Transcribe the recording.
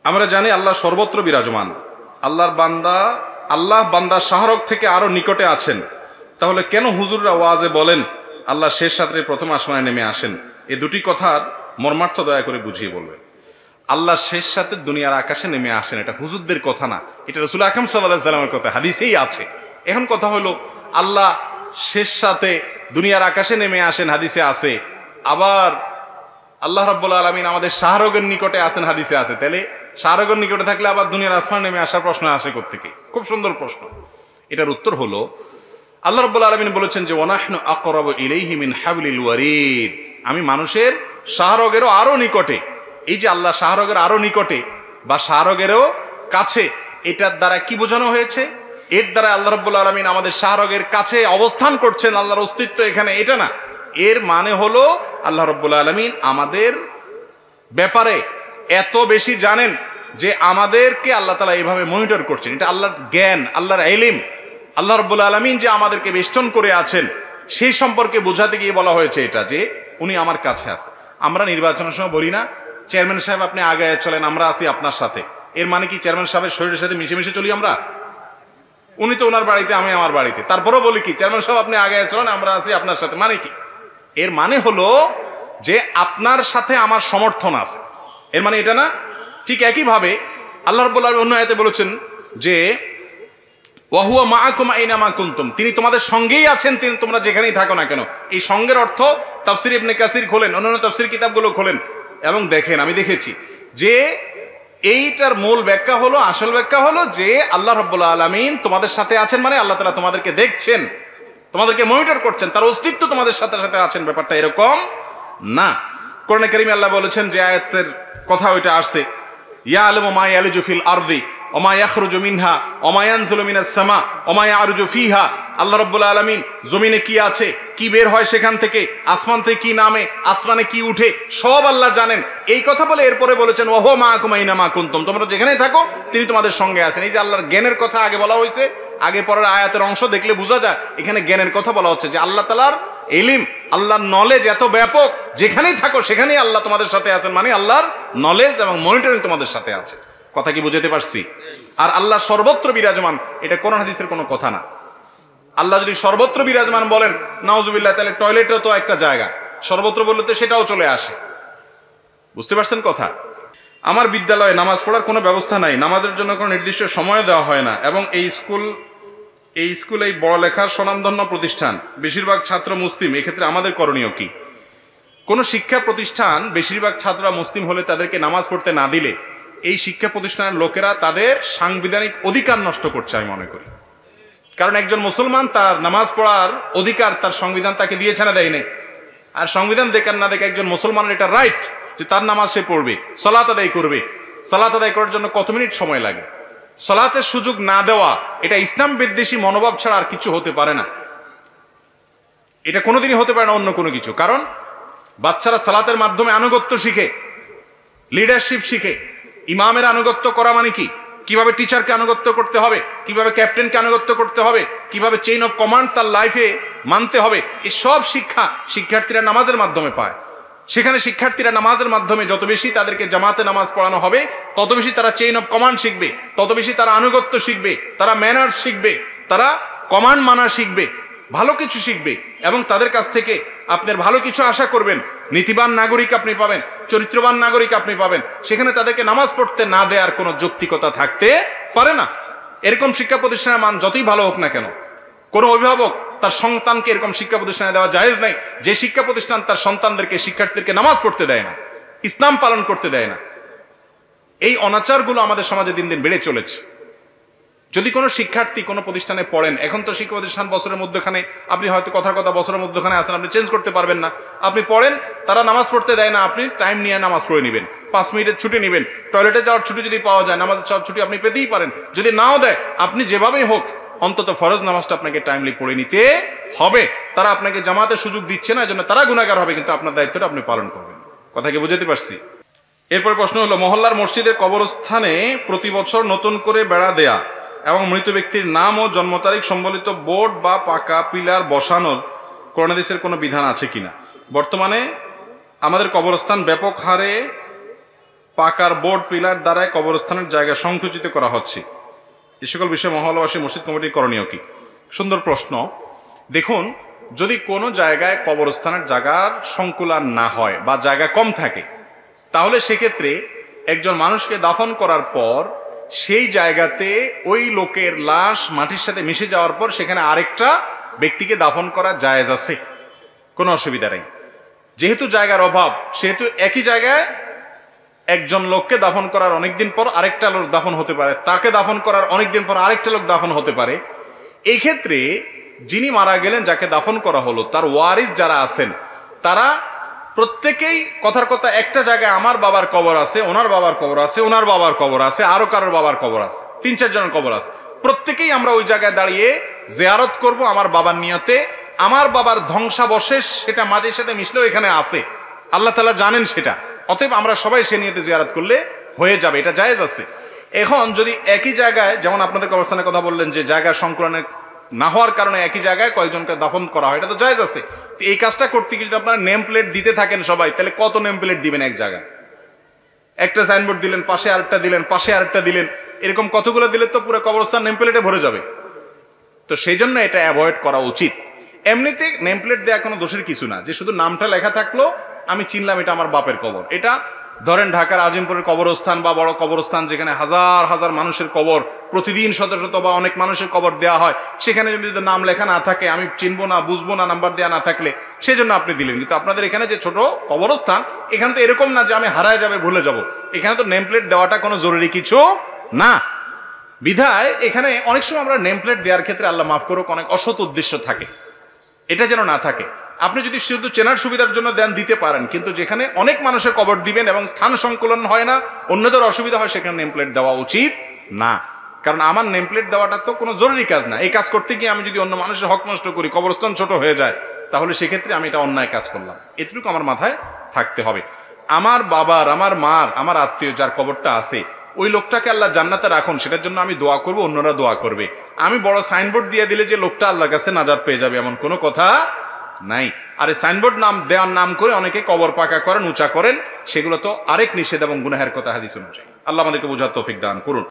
আমরা জানি আল্লাহ সর্বত্র বিরাজমান। আল্লাহ বান্দার শাহরগ থেকে আরো নিকটে আছেন। তাহলে কেন হুজুররা ওয়াজে বলেন আল্লাহ শেষ রাত্রে প্রথম আসমানে নেমে আসেন? এই দুটি কথার মর্মার্থ দয়া করে বুঝিয়ে বলবেন। আল্লাহ শেষ রাতে দুনিয়ার আকাশে নেমে আসেন, এটা হুজুরদের কথা না, এটা রাসূল আকরাম সাল্লাল্লাহু আলাইহি ওয়াসাল্লামের কথা, হাদিসেই আছে। এখন কথা হলো আল্লাহ শেষ রাতে দুনিয়ার আকাশে নেমে আসেন, হাদিসে আছে। আবার আল্লাহ রাব্বুল আলামিন আমাদের শাহরগের নিকটে আছেন, হাদিসে আছে। তাহলে শাহরগের নিকটে থাকলে আবার দুনিয়ার আসমান নেমে আসার প্রশ্ন আসে কোত্থেকে? খুব সুন্দর প্রশ্ন। এটার উত্তর হলো আল্লাহ রাব্বুল আলামিন বলেছেন যে ওয়ানাহনু আকরাবু ইলাইহি মিন হাবলিল ওয়ারিদ, আমি মানুষের শাহরগেরও আরো নিকটে। এই যে আল্লাহ শাহরগের আরো নিকটে বা শাহরগেরও কাছে, এটার দ্বারা কি বোঝানো হয়েছে? এর দ্বারা আল্লাহ রাব্বুল আলামিন আমাদের শাহরগের কাছে অবস্থান করছেন, আল্লাহর অস্তিত্ব এখানে, এটা না। এর মানে হলো আল্লাহ রাব্বুল আলামিন আমাদের ব্যাপারে এত বেশি জানেন যে আমাদেরকে আল্লাহ তাআলা এইভাবে মনিটর করছেন। এটা আল্লাহর জ্ঞান, আল্লাহর ইলম। আল্লাহ রাব্বুল আলামিন যে আমাদেরকে বেষ্টন করে আছেন সেই সম্পর্কে বোঝাতে গিয়ে বলা হয়েছে এটা, যে উনি আমার কাছে আছে। আমরা নির্বাচনের সময় বলি না চেয়ারম্যান সাহেব আপনি আগে চলেন, আমরা আছি আপনার সাথে। এর মানে কি চেয়ারম্যান সাহেবের শরীরের সাথে মিশে মিশে চলি আমরা? উনি তো ওনার বাড়িতে, আমি আমার বাড়িতে, তারপরেও বলি কি চেয়ারম্যান সাহেব আপনি আগে চলেন, আমরা আছি আপনার সাথে। মানে কি? এর মানে হলো যে আপনার সাথে আমার সমর্থন আছে, এর মানে এটা না। ঠিক একইভাবে আল্লাহ রাব্বুল আলামিন অন্য আয়াতে বলেছেন যে ওয়া হুয়া মাআকুম আইনামা কুনতুম, তিনি তোমাদের সঙ্গেই আছেন, তিনি তোমরা যেখানেই থাকো না কেন। এই সঙ্গের অর্থ তাফসীর ইবনে কাসির খোলেন, অন্যান্য তাফসীর কিতাবগুলো খোলেন এবং দেখেন, আমি দেখেছি যে এইটার মূল ব্যাখ্যা হলো, আসল ব্যাখ্যা হলো যে আল্লাহ রাব্বুল আলামিন তোমাদের সাথে আছেন, মানে আল্লাহ তাআলা তোমাদেরকে দেখছেন, তোমাদেরকে মনিটর করছেন, তার অস্তিত্ব তোমাদের সাথে সাথে আছেন। ব্যাপারটা এরকম না। কোরআনে কারীমে আল্লাহ বলেছেন, যে আয়াতের কথা ওইটা আসছে, ইয়ালামু মা ইয়ালিজু ফিল আরদি ওয়া মা ইয়াখরুজু মিনহা ওয়া মা ইয়ানজিলু মিনাস সামা ওয়া মা ইয়ারজু ফিহা। আল্লাহ রাব্বুল আলামিন জমিনে কি আছে, কি বের হয় সেখান থেকে, আসমান থেকে কি নামে, আসমানে কি উঠে, সব আল্লাহ জানেন। এই কথা বলে এরপরে বলেছেন ওয়া হুয়া মাআকুম আইনামা কুনতুম, তোমরা যেখানেই থাকো তিনি তোমাদের সঙ্গে আছেন। এই যে আল্লাহর জ্ঞানের কথা আগে বলা হয়েছে, আগে পরের আয়াতের অংশ দেখলে বোঝা যায় এখানে জ্ঞানের কথা বলা হচ্ছে, যে আল্লাহ তাআলার ইলম, আল্লাহর নলেজ এত ব্যাপক, যেখানেই থাকো সেখানেই আল্লাহ তোমাদের সাথে আছেন, মানে আল্লাহর নলেজ এবং মনিটরিং তোমাদের সাথে আছে। কথা কি বুঝাতে পারছি? আর আল্লাহ সর্বত্র বিরাজমান, এটা কোরআন হাদিসের কোনো কথা না। আল্লাহ যদি সর্বত্র বিরাজমান বলেন নাউজুবিল্লাহ, তাহলে টয়লেটও তো একটা জায়গা, সর্বত্র বললে তো সেটাও চলে আসে। বুঝতে পারছেন কথা? আমার বিদ্যালয়ে নামাজ পড়ার কোনো ব্যবস্থা নাই, নামাজের জন্য কোনো নির্দিষ্ট সময় দেওয়া হয় না, এবং এই স্কুল এই বড়লেখার স্বনামধন্য প্রতিষ্ঠান, বেশিরভাগ ছাত্র মুসলিম, এক্ষেত্রে আমাদের করণীয় কি? কোনো শিক্ষা প্রতিষ্ঠান বেশিরভাগ ছাত্ররা মুসলিম হলে তাদেরকে নামাজ পড়তে না দিলে এই শিক্ষা প্রতিষ্ঠানের লোকেরা তাদের সাংবিধানিক অধিকার নষ্ট করছে আমি মনে করি। কারণ একজন মুসলমান তার নামাজ পড়ার অধিকার তার সংবিধান তাকে দিয়েছে না, দেয় নাই। আর সংবিধান দেখার না দেখে একজন মুসলমানের এটা রাইট যে তার নামাজ সে পড়বে, সালাত আদায় করবে। সালাত আদায় করার জন্য কত মিনিট সময় লাগে? সালাতের সুযোগ না দেওয়া এটা ইসলাম বিদ্বেষী মনোভাব ছাড়া আর কিছু হতে পারে না। এটা কোনোদিনই হতে পারে না অন্য কোনো কিছু। কারণ বাচ্চারা সালাতের মাধ্যমে আনুগত্য শিখে, লিডারশিপ শিখে। ইমামের আনুগত্য করা মানে কি? কিভাবে টিচারকে আনুগত্য করতে হবে, কিভাবে ক্যাপ্টেনকে আনুগত্য করতে হবে, কিভাবে চেইন অফ কমান্ড তার লাইফে মানতে হবে, এই সব শিক্ষা শিক্ষার্থীরা নামাজের মাধ্যমে পায়। সেখানে শিক্ষার্থীরা নামাজের মাধ্যমে যত বেশি তাদেরকে জামাতে নামাজ পড়ানো হবে, তত বেশি তারা চেইন অফ কমান্ড শিখবে, তত বেশি তারা আনুগত্য শিখবে, তারা ম্যানার্স শিখবে, তারা কমান্ড মানা শিখবে, ভালো কিছু শিখবে। এবং তাদের কাছ থেকে আপনার ভালো কিছু আশা করবেন, নীতিবান নাগরিক আপনি পাবেন, চরিত্রবান নাগরিক আপনি পাবেন। সেখানে তাদেরকে নামাজ পড়তে না দেওয়ার কোনো যৌক্তিকতা থাকতে পারে না। এরকম শিক্ষা প্রতিষ্ঠানের মান যতই ভালো হোক না কেন, কোনো অভিভাবক তার সন্তানকে এরকম শিক্ষা প্রতিষ্ঠানে দেওয়া জায়েজ নাই যে শিক্ষা প্রতিষ্ঠান তার সন্তানদেরকে, শিক্ষার্থীদেরকে নামাজ পড়তে দেয় না, ইসলাম পালন করতে দেয় না। এই অনাচারগুলো আমাদের সমাজে দিন দিন বেড়ে চলেছে। যদি কোনো শিক্ষার্থী কোনো প্রতিষ্ঠানে পড়েন, এখন তো শিক্ষা প্রতিষ্ঠান বছরের মধ্যখানে, আপনি হয়তো কথার কথা বছরের মধ্যখানে আছেন, আপনি চেঞ্জ করতে পারবেন না, আপনি পড়েন, তারা নামাজ পড়তে দেয় না, আপনি টাইম নিয়ে নামাজ পড়ে নেবেন, 5 মিনিটের ছুটি নেবেন। টয়লেটে যাওয়ার ছুটি যদি পাওয়া যায়, নামাজের যাওয়ার ছুটি আপনি পেতেই পারেন। যদি নাও দেয়, আপনি যেভাবেই হোক অন্তত ফরজ নামাজটা আপনাকে টাইমলি পড়ে নিতে হবে। তারা আপনাকে জামাতের সুযোগ দিচ্ছে না, এজন্য তারা গুনাহগার হবে, কিন্তু আপনার দায়িত্বটা আপনি পালন করবেন। কথা কি বুঝাতে পারছি? এরপর প্রশ্ন হলো, মহল্লার মসজিদের কবরস্থানে প্রতি বছর নতুন করে বেড়া দেয়া এবং মৃত ব্যক্তির নাম ও জন্ম তারিখ সম্বলিত বোর্ড বা পাকা পিলার বসানোর কোরআন হাদিসের কোনো বিধান আছে কিনা? বর্তমানে আমাদের কবরস্থান ব্যাপক হারে পাকার বোর্ড পিলার দ্বারাই কবরস্থানের জায়গা সংকুচিত করা হচ্ছে, এ সকল বিষয়ে মহল্লাবাসী মসজিদ কমিটির করণীয় কি? সুন্দর প্রশ্ন। দেখুন, যদি কোনো জায়গায় কবরস্থানের জায়গার সংকুলান না হয় বা জায়গা কম থাকে, তাহলে সেক্ষেত্রে একজন মানুষকে দাফন করার পর সেই জায়গাতে ওই লোকের লাশ মাটির সাথে মিশে যাওয়ার পর সেখানে আরেকটা ব্যক্তিকে দাফন করা জায়েজ আছে, কোনো অসুবিধা নেই। যেহেতু জায়গার অভাব, সেহেতু একই জায়গায় একজন লোককে দাফন করার অনেকদিন পর আরেকটা লোক দাফন হতে পারে, তাকে দাফন করার অনেকদিন পর আরেকটা লোক দাফন হতে পারে। এই ক্ষেত্রে যিনি মারা গেলেন, যাকে দাফন করা হলো, তার ওয়ারিস যারা আছেন তারা প্রত্যেকেই কথার কথা একটা জায়গায় আমার বাবার কবর আছে, ওনার বাবার কবর আছে, ওনার বাবার কবর আছে, আরো কারোর বাবার কবর আছে, 3-4 জনের কবর আছে, প্রত্যেকেই আমরা ওই জায়গায় দাঁড়িয়ে জিয়ারত করব আমার বাবার নিয়তে। আমার বাবার ধ্বংসাবশেষ সেটা মাটির সাথে মিশলেও এখানে আছে, আল্লাহ তাআলা জানেন সেটা, অতএব আমরা সবাই সে নিয়তে জিয়ারত করলে হয়ে যাবে, এটা জায়েজ আছে। এখন যদি একই জায়গায়, যেমন আপনাদের কবরস্থানের কথা বললেন যে জায়গার সংকুলনের না হওয়ার কারণে একই জায়গায় কয়েকজনকে দাফন করা হয়, এটা তো জায়েজ আছে। তো এই কাজটা করতে গিয়ে যদি আপনারা নেম প্লেট দিতে থাকেন সবাই, তাহলে কত নেম প্লেট দিবেন এক জায়গায়? একটা সাইনবোর্ড দিলেন, পাশে আরেকটা দিলেন, পাশে আরেকটা দিলেন, এরকম কতগুলো দিলে তো পুরো কবরস্থান নেম প্লেটে ভরে যাবে। তো সেই জন্য এটা অ্যাভয়েড করা উচিত। এমনিতে নেম প্লেট দেওয়া কোনো দোষের কিছু না, যে শুধু নামটা লেখা থাকলো, আমি চিনলাম এটা আমার বাপের কবর। এটা ধরেন ঢাকার আজিমপুরের কবরস্থান বা বড় কবরস্থান, যেখানে হাজার হাজার মানুষের কবর, প্রতিদিন শত শত বা অনেক মানুষের কবর দেওয়া হয়, সেখানে যদি নাম লেখা না থাকে, আমি চিনবো না, বুঝবো না, নাম্বার দেওয়া না থাকলে, সেই জন্য আপনি দিলেন। কিন্তু আপনাদের এখানে যে ছোট কবরস্থান, এখানে তো এরকম না যে আমি হারায় যাবে, ভুলে যাব, এখানে তো নেম প্লেট দেওয়াটা কোনো জরুরি কিছু না। বিধায় এখানে অনেক সময় আমরা নেম প্লেট দেওয়ার ক্ষেত্রে, আল্লাহ মাফ করুক, অনেক অসৎ উদ্দেশ্য থাকে, এটা যেন না থাকে। আপনি যদি শুধু চেনার সুবিধার জন্য দেন, দিতে পারেন, কিন্তু যেখানে অনেক মানুষের কবর দিবেন এবং স্থান সংকুলন হয় না, অন্যদের অসুবিধা হয়, সেখানে নেম প্লেট দেওয়া উচিত না। কারণ আমার নেম প্লেট দেওয়াটা তো কোনো জরুরি কাজ না। এই কাজ করতে গিয়ে আমি যদি অন্য মানুষের হক নষ্ট করি, কবরস্থান ছোট হয়ে যায়, তাহলে সেক্ষেত্রে আমি এটা অন্যায় কাজ করলাম, এটুকু আমার মাথায় থাকতে হবে। আমার বাবার, আমার মার, আমার আত্মীয় যার কবরটা আছে, ওই লোকটাকে আল্লাহ জান্নাতে রাখুন, সেটার জন্য আমি দোয়া করব, অন্যরা দোয়া করবে। আমি বড় সাইনবোর্ড দিয়ে দিলে যে লোকটা আল্লাহর কাছে নাজাত পেয়ে যাবে, এমন কোনো কথা নাই। আর এই সাইনবোর্ড নাম দেওয়ার নাম করে অনেকে কবর পাকা করেন, উঁচা করেন, সেগুলো তো আরেক নিষেধ এবং গুনাহের কথা হাদিস অনুযায়ী। আল্লাহ আমাদেরকে বোঝার তৌফিক দান করুন।